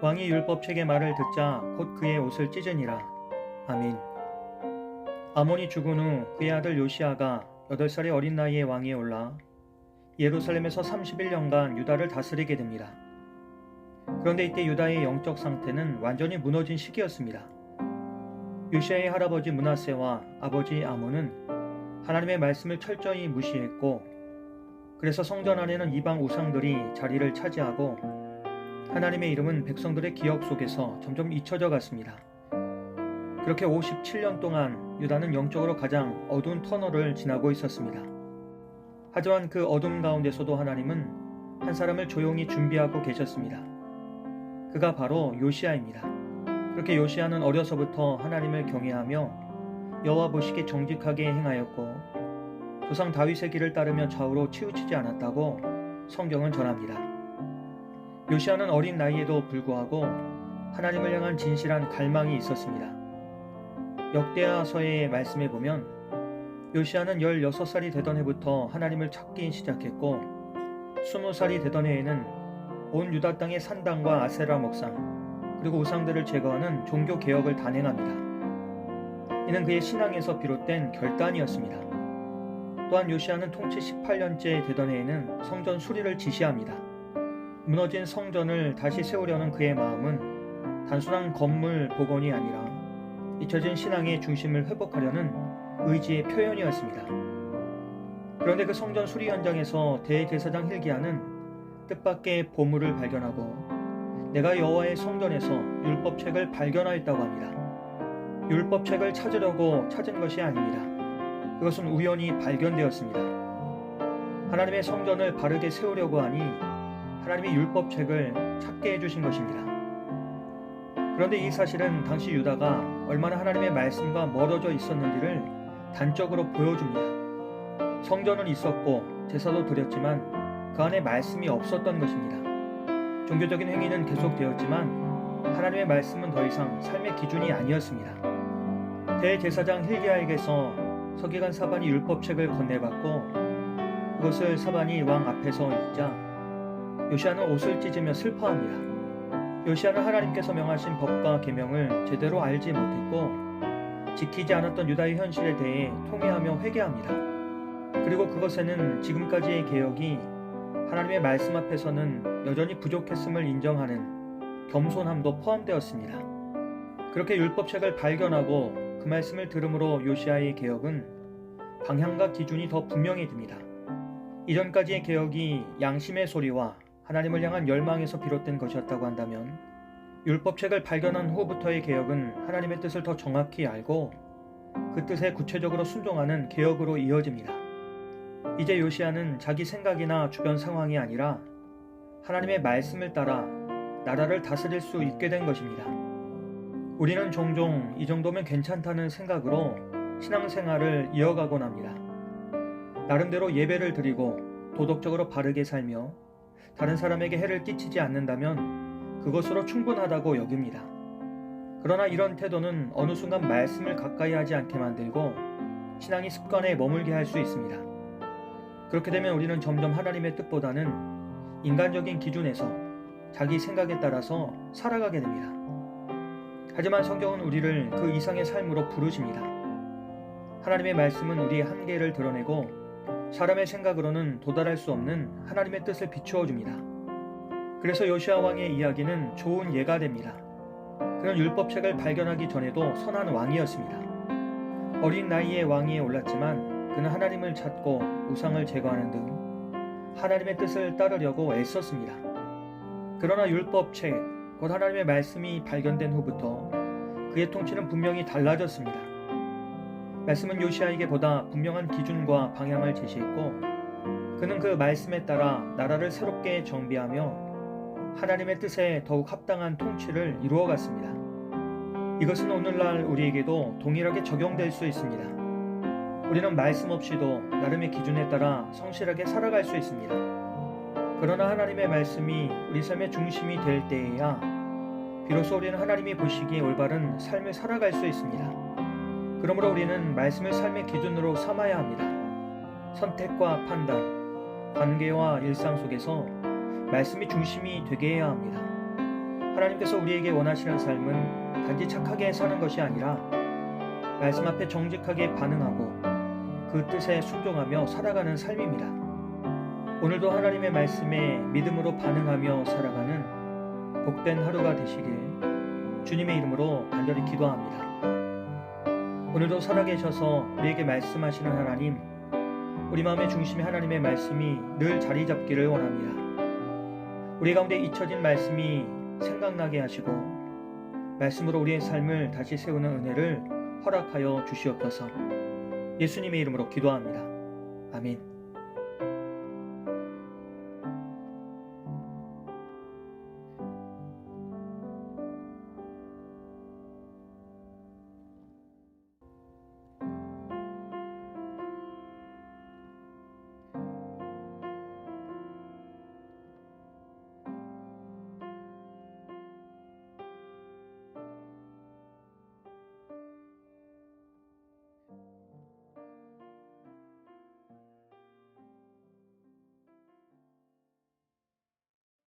왕이 율법책의 말을 듣자 곧 그의 옷을 찢으니라. 아멘. 아몬이 죽은 후 그의 아들 요시아가 8살의 어린 나이에 왕위에 올라 예루살렘에서 31년간 유다를 다스리게 됩니다. 그런데 이때 유다의 영적 상태는 완전히 무너진 시기였습니다. 요시아의 할아버지 므낫세와 아버지 아몬은 하나님의 말씀을 철저히 무시했고, 그래서 성전 안에는 이방 우상들이 자리를 차지하고 하나님의 이름은 백성들의 기억 속에서 점점 잊혀져 갔습니다. 그렇게 57년 동안 유다는 영적으로 가장 어두운 터널을 지나고 있었습니다. 하지만 그 어둠 가운데서도 하나님은 한 사람을 조용히 준비하고 계셨습니다. 그가 바로 요시아입니다. 그렇게 요시아는 어려서부터 하나님을 경외하며 여호와 보시기에 정직하게 행하였고 조상 다윗의 길을 따르며 좌우로 치우치지 않았다고 성경은 전합니다. 요시아는 어린 나이에도 불구하고 하나님을 향한 진실한 갈망이 있었습니다. 역대하서의 말씀에 보면 요시아는 16살이 되던 해부터 하나님을 찾기 시작했고 20살이 되던 해에는 온 유다 땅의 산당과 아세라 목상 그리고 우상들을 제거하는 종교 개혁을 단행합니다. 이는 그의 신앙에서 비롯된 결단이었습니다. 또한 요시아는 통치 18년째 되던 해에는 성전 수리를 지시합니다. 무너진 성전을 다시 세우려는 그의 마음은 단순한 건물 복원이 아니라 잊혀진 신앙의 중심을 회복하려는 의지의 표현이었습니다. 그런데 그 성전 수리 현장에서 대제사장 hil기야는 뜻밖의 보물을 발견하고 내가 여호와의 성전에서 율법책을 발견하였다고 합니다. 율법책을 찾으려고 찾은 것이 아닙니다. 그것은 우연히 발견되었습니다. 하나님의 성전을 바르게 세우려고 하니 하나님의 율법책을 찾게 해주신 것입니다. 그런데 이 사실은 당시 유다가 얼마나 하나님의 말씀과 멀어져 있었는지를 단적으로 보여줍니다. 성전은 있었고 제사도 드렸지만 그 안에 말씀이 없었던 것입니다. 종교적인 행위는 계속되었지만 하나님의 말씀은 더 이상 삶의 기준이 아니었습니다. 대제사장 hil기야에게서 서기관 사반이 율법책을 건네받고 그것을 사반이 왕 앞에서 읽자 요시아는 옷을 찢으며 슬퍼합니다. 요시아는 하나님께서 명하신 법과 계명을 제대로 알지 못했고 지키지 않았던 유다의 현실에 대해 통회하며 회개합니다. 그리고 그것에는 지금까지의 개혁이 하나님의 말씀 앞에서는 여전히 부족했음을 인정하는 겸손함도 포함되었습니다. 그렇게 율법책을 발견하고 그 말씀을 들음으로 요시아의 개혁은 방향과 기준이 더 분명해집니다. 이전까지의 개혁이 양심의 소리와 하나님을 향한 열망에서 비롯된 것이었다고 한다면 율법책을 발견한 후부터의 개혁은 하나님의 뜻을 더 정확히 알고 그 뜻에 구체적으로 순종하는 개혁으로 이어집니다. 이제 요시아는 자기 생각이나 주변 상황이 아니라 하나님의 말씀을 따라 나라를 다스릴 수 있게 된 것입니다. 우리는 종종 이 정도면 괜찮다는 생각으로 신앙생활을 이어가곤 합니다. 나름대로 예배를 드리고 도덕적으로 바르게 살며 다른 사람에게 해를 끼치지 않는다면 그것으로 충분하다고 여깁니다. 그러나 이런 태도는 어느 순간 말씀을 가까이 하지 않게 만들고 신앙이 습관에 머물게 할 수 있습니다. 그렇게 되면 우리는 점점 하나님의 뜻보다는 인간적인 기준에서 자기 생각에 따라서 살아가게 됩니다. 하지만 성경은 우리를 그 이상의 삶으로 부르십니다. 하나님의 말씀은 우리의 한계를 드러내고 사람의 생각으로는 도달할 수 없는 하나님의 뜻을 비추어 줍니다. 그래서 요시아 왕의 이야기는 좋은 예가 됩니다. 그는 율법책을 발견하기 전에도 선한 왕이었습니다. 어린 나이에 왕위에 올랐지만 그는 하나님을 찾고 우상을 제거하는 등 하나님의 뜻을 따르려고 애썼습니다. 그러나 율법책, 곧 하나님의 말씀이 발견된 후부터 그의 통치는 분명히 달라졌습니다. 말씀은 요시아에게 보다 분명한 기준과 방향을 제시했고 그는 그 말씀에 따라 나라를 새롭게 정비하며 하나님의 뜻에 더욱 합당한 통치를 이루어갔습니다. 이것은 오늘날 우리에게도 동일하게 적용될 수 있습니다. 우리는 말씀 없이도 나름의 기준에 따라 성실하게 살아갈 수 있습니다. 그러나 하나님의 말씀이 우리 삶의 중심이 될 때에야 비로소 우리는 하나님이 보시기에 올바른 삶을 살아갈 수 있습니다. 그러므로 우리는 말씀을 삶의 기준으로 삼아야 합니다. 선택과 판단, 관계와 일상 속에서 말씀이 중심이 되게 해야 합니다. 하나님께서 우리에게 원하시는 삶은 단지 착하게 사는 것이 아니라 말씀 앞에 정직하게 반응하고 그 뜻에 순종하며 살아가는 삶입니다. 오늘도 하나님의 말씀에 믿음으로 반응하며 살아가는 복된 하루가 되시길 주님의 이름으로 간절히 기도합니다. 오늘도 살아계셔서 우리에게 말씀하시는 하나님, 우리 마음의 중심에 하나님의 말씀이 늘 자리 잡기를 원합니다. 우리 가운데 잊혀진 말씀이 생각나게 하시고 말씀으로 우리의 삶을 다시 세우는 은혜를 허락하여 주시옵소서. 예수님의 이름으로 기도합니다. 아멘.